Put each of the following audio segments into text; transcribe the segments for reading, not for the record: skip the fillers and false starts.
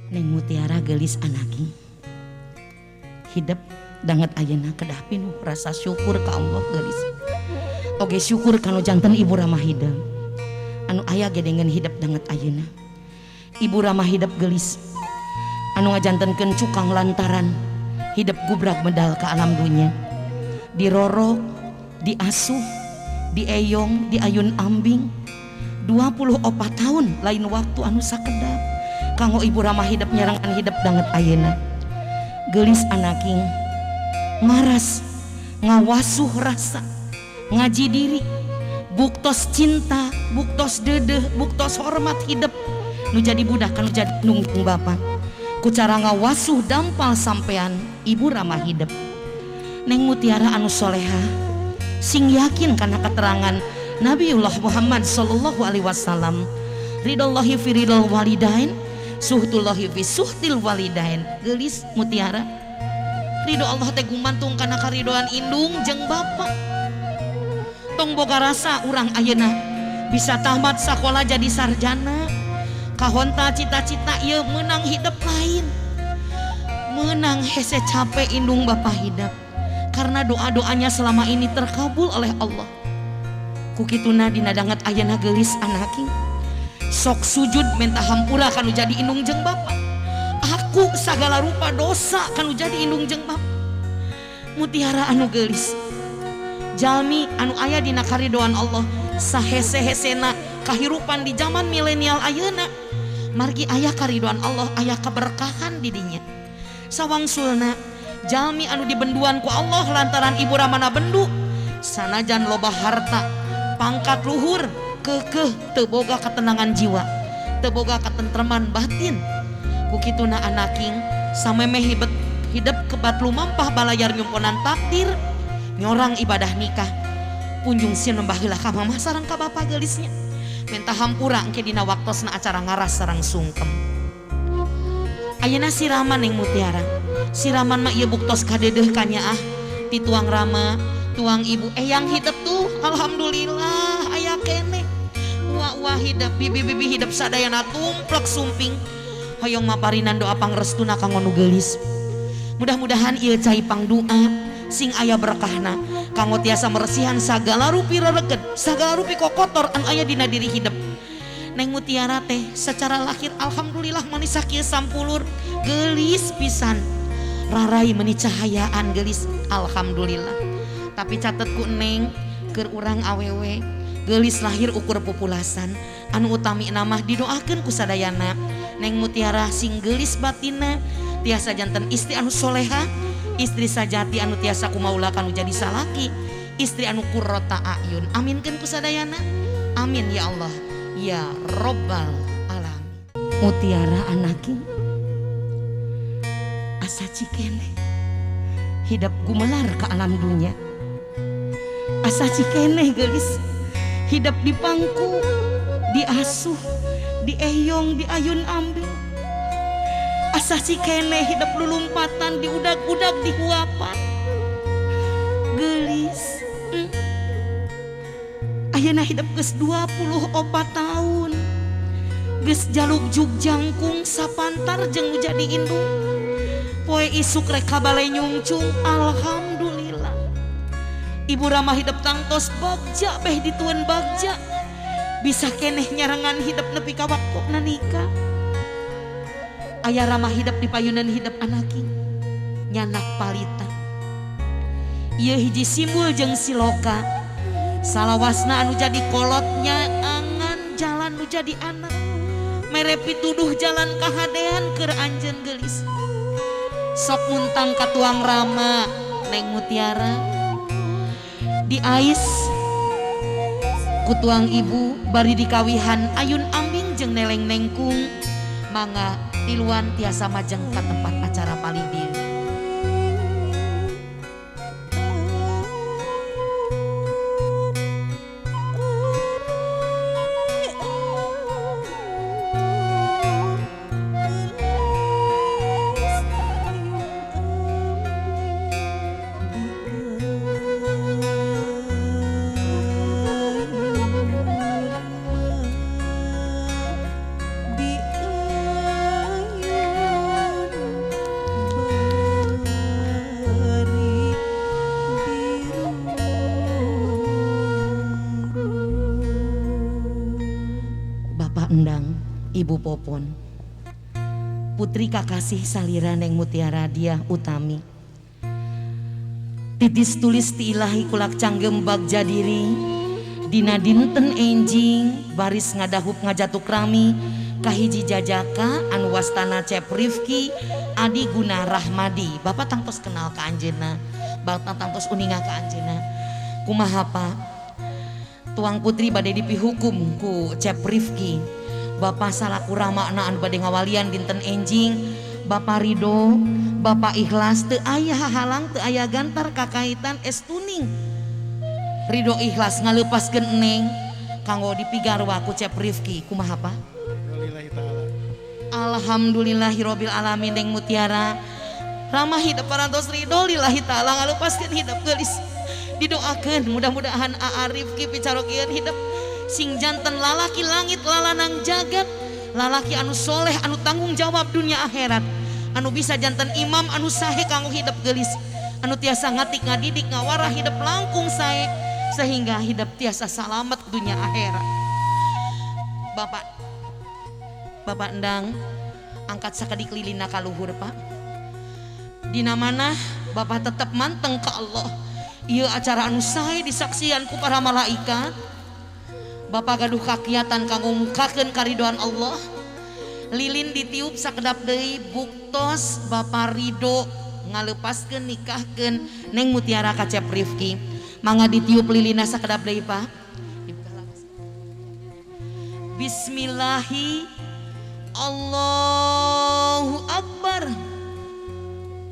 Neng Mutiara gelis anaki hidup danget ayeuna kedah pinuh rasa syukur ka Allah gelis oge syukur kanu janten Ibu Rama Hidam anu aya gedengan hidup danget ayeuna. Ibu Rama Hidam gelis anu ngajantenkeun cukang lantaran hidup gubrak medal ke alam dunia, dirorok, diasuh, dieyong, diayun ambing 24 tahun lain waktu anu sakedap kanggo Ibu Rama Hidam nyerangan hidup danget ayeuna. Gelis anaking maras ngawasuh rasa ngaji diri buktos cinta buktos dedeh buktos hormat hidup nu jadi budak kanu jadi nungtung bapak ku cara ngawasuh dampal sampean Ibu Rama Hidam. Neng Mutiara anu soleha sing yakin karena keterangan Nabiullah Muhammad sallallahu alaihi wasallam ridallahi fi ridal walidain suhtullahi fi suhtil walidain. Gelis Mutiara ridho Allah teh gumantung kana karidoan indung jeung bapak. Tong boga rasa urang ayeuna bisa tamat sakola jadi sarjana kahonta cita-cita ieu menang hidup lain menang hese capek indung bapak hidup karena doa-doanya selama ini terkabul oleh Allah. Kukituna dina danget ayeuna gelis anaki sok sujud minta hampura kanu jadi indung jeung bapak. Aku sagala rupa dosa kanu jadi indung jeung bapak. Mutiara anu gelis jalmi anu aya dina karidoan Allah sahese-hesena kahirupan di zaman milenial ayeuna margi aya karidoan Allah aya keberkahan di dinya. Sawangsulna jalmi anu dibenduan ku Allah lantaran Ibu Ramana bendu sanajan loba harta pangkat luhur keukeuh teu boga ketenangan jiwa teu boga ketentreman batin. Kukituna anaking samemeh hidup kebat lumampah balayar nyumponan takdir nyorang ibadah nikah punjung sieun mbah heula ka mamah sareng ka bapak gelisnya minta hampura engke dina waktosna acara ngaras sareng sungkem. Ayeuna siraman Neng Mutiara siraman mah ieu buktos kadedeh ka nyaah ti tuang Rama tuang Ibu eyang hidup tuh alhamdulillah aya keneh uwa-uwa hidup bibi-bibi hidup sadayana tumplek sumping hoyong maparinan doa pangrestuna kanggo nu geulis. Mudah-mudahan ieu cai pangdoa sing aya berkahna kanggo tiasa meresihan sagala rupi rereged sagala rupi kokotor anu aya dina diri hidup. Neng Mutiara teh secara lahir alhamdulillah manis sakieu sampulur gelis pisan rarai meuni cahayaan gelis alhamdulillah. Tapi catetku Neng keur urang awewe gelis lahir ukur populasan anu utami namah didoakeun ku sadayana. Neng Mutiara sing gelis batina tiasa janten istri anu soleha istri sajati anu tiasa kumaula kanu jadi salaki istri anu qurrata ayun aminkeun ku sadayana amin ya Allah ya Robbal alamin. Mutiara anaki asa cikene hidup gumelar ke alam dunia asa cikene gelis hidup di pangku diasuh dieyong diayun ambil asa cikene hidup lulumpatan di udag-udag di huapan gelis ayeuna hidup geus 24 tahun geus jaluk juk jangkung sapantar jeung nu jadi indung poe isuk rek kabale nyungcung alhamdulillah. Ibu Rama hidup tangtos bagja beh ditueun bagja bisa keneh nyarangan hidup nepi ka waktuna nikah. Aya Rama hidup di payunan hidup anaki nyanak palita ieu hiji simbol jeung siloka salawasna anu jadi kolotnya angan jalan nu jadi anak mere pituduh jalan kahadean keur anjeun gelis sok muntang ka tuang Rama Neng Mutiara di ais ku tuang Ibu bari dikawihan ayun ambing jeung neleng nengkung mangga tiluan tiasa majeng ke tempat acara palidi. Ibu Popon, putri kakasih salira Neng Mutiara Diah Utami, titis tulis ti ilahi kulak canggem bagja diri dina dinten enjing baris ngadahup ngajatuk rami kahiji jajaka anu wastana Cep Rifki Adi Guna Rahmadi. Bapak tangtos kenal ka anjeunna, bapak tangtos uninga ka anjeunna. Kumaha Pak? Tuang putri bade dipihukum ku Cep Rifki. Bapak salaku ramakna anu bade ngawalian dinten enjing, Bapak ridho, Bapak ikhlas, teu aya hahalang, teu aya gantar kakaitan estuning. Ridho ikhlas ngaleupaskeun Neng kanggo dipigarwa ku Cep Rifki. Kumaha Pak? Alhamdulillahirabbil alamin. Neng Mutiara ramah hidup parantos ridho lillahi taala ngaleupaskeun hidup geulis. Didoakeun mudah-mudahan Aa Rifki picarokieun hidup sing janten lalaki langit lalanang jagat, lalaki anu soleh anu tanggung jawab dunia akhirat, anu bisa janten imam anu sahe kanggo hidup geulis, anu tiasa ngatik ngadidik ngawarah hidup langkung sae sehingga hidup tiasa salamet dunia akhirat. Bapak endang angkat sakadik lilina ka luhur Pak. Dina mana Bapak tetap manteng ka Allah. Ieu acara anu sae disaksian ku para malaikat. Bapak gaduh kakiatan kanggo mukakeun karidoan Allah. Lilin ditiup sakedap deui buktos Bapak ridho ngaleupaskeun nikahkeun Neng Mutiara ka Cep Rifki. Mangga ditiup lilina sakedap deui Pak. Bismillahi Allahu Akbar.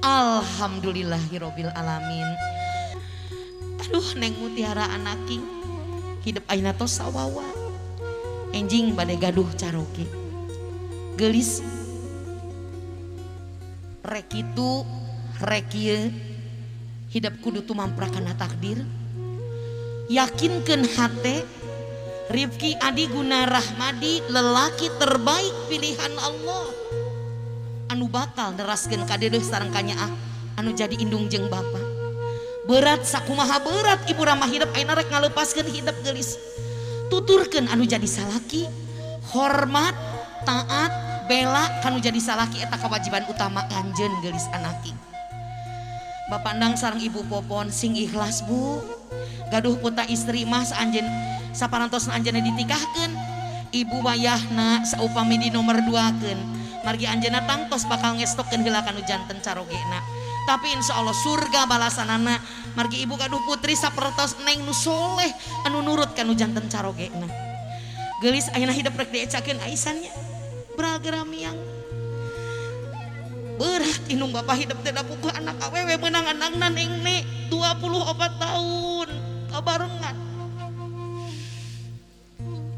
Alhamdulillahirabbil alamin. Aduh Neng Mutiara anaking hidup ayeuna tos sawawa enjing bade gaduh caroge geulis rek kitu rek ieu hidup kudu tumamprakanna takdir. Yakinkeun hate Rifki Adi Guna Rahmadi lelaki terbaik pilihan Allah anu bakal neraskeun ka dedeuh sareng kanyaah anu jadi indung jeung Bapa. Berat sakumaha berat ibu ramah hidup ayeuna rek ngaleupaskeun hidup geulis. Tuturkeun anu jadi salaki, hormat, taat, bela kanu jadi salaki eta kewajiban utama anjeun geulis anaki. Bapak endang sareng Ibu Popon sing ikhlas Bu. Gaduh puta istri mah anjeun saparantosna anjeunna ditikahkeun, ibu wayahna saupami di nomor 2keun, margi anjeunna tangtos bakal ngestokeun heula kanu janten carogena. Tapi insya Allah surga balasanana margi ibu gaduh putri sapertos Neng nu soleh anu nurut kanu janten carogena. Geulis ayeuna hidup rek diecakeun aisannya beragami yang berat inung Bapak hidup teh dapuguh anak awewe meunang anakna Neng 24 tahun kabarengan.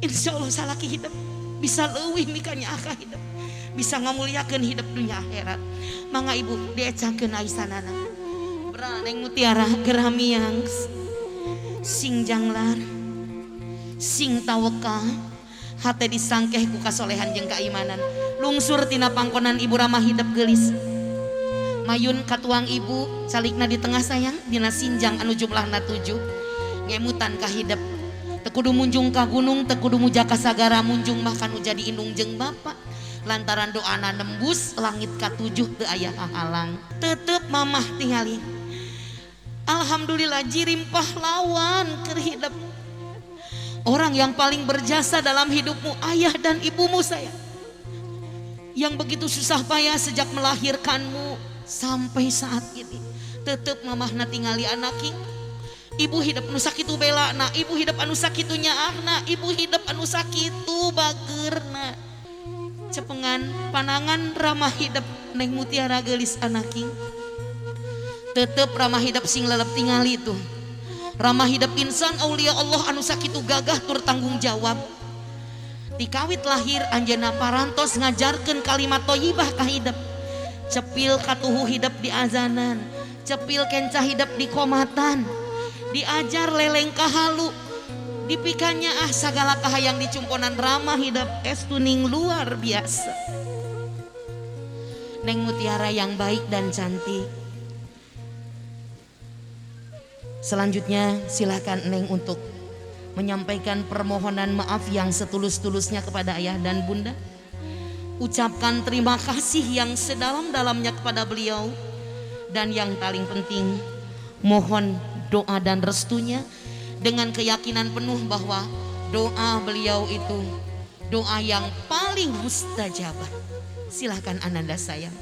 Insya Allah salaki hidup bisa leuwih mikanya akah hidup, bisa ngamuliakeun hidup dunia akhirat. Mangga ibu diecakeun aisanana. Bra Neng Mutiara geramiang sing janglar sing tawakal hate disangkeh ku kasolehan jeung kaimanan lungsur tina pangkonan ibu ramah hidup geulis. Mayun katuang ibu calikna di tengah sayang dina sinjang anu jumlahna 7 ngemutan ka hidup. Teu kudu munjung ka gunung, teu kudu muja ka sagara, munjung mah kanu jadi indung jeung Bapa. Lantaran doana nembus langit ka-7 teu aya hahalang. Tetep mamah tingali. Alhamdulillah jirim pahlawan keur hidup. Orang yang paling berjasa dalam hidupmu ayah dan ibumu sayang. Yang begitu susah payah sejak melahirkanmu sampai saat ini. Tetep mamahna tingali anaking. Ibu hidup anu sakitu belana, ibu hidup anu sakitu nyaahna, ibu hidup anu sakitu bageurna. Cepengan panangan ramah hidup Neng Mutiara geulis anaking. Tetep ramah hidup sing lelep tingali tuh. Ramah hidup insan aulia Allah anu sakitu gagah tur tanggung jawab. Tikawit lahir anjeunna parantos ngajarkeun kalimat thayyibah ka hidup. Cepil katuhu hidup di azanan, cepil kenca hidup di komatan. Diajar leleng kahalu, dipikanya segala kahayang dicumponan ramah hidup estuning luar biasa. Neng Mutiara yang baik dan cantik. Selanjutnya silakan Neng untuk menyampaikan permohonan maaf yang setulus-tulusnya kepada ayah dan bunda ucapkan terima kasih yang sedalam-dalamnya kepada beliau. Dan yang paling penting, mohon doa dan restunya dengan keyakinan penuh bahwa doa beliau itu doa yang paling mustajabah. Silahkan Ananda sayang.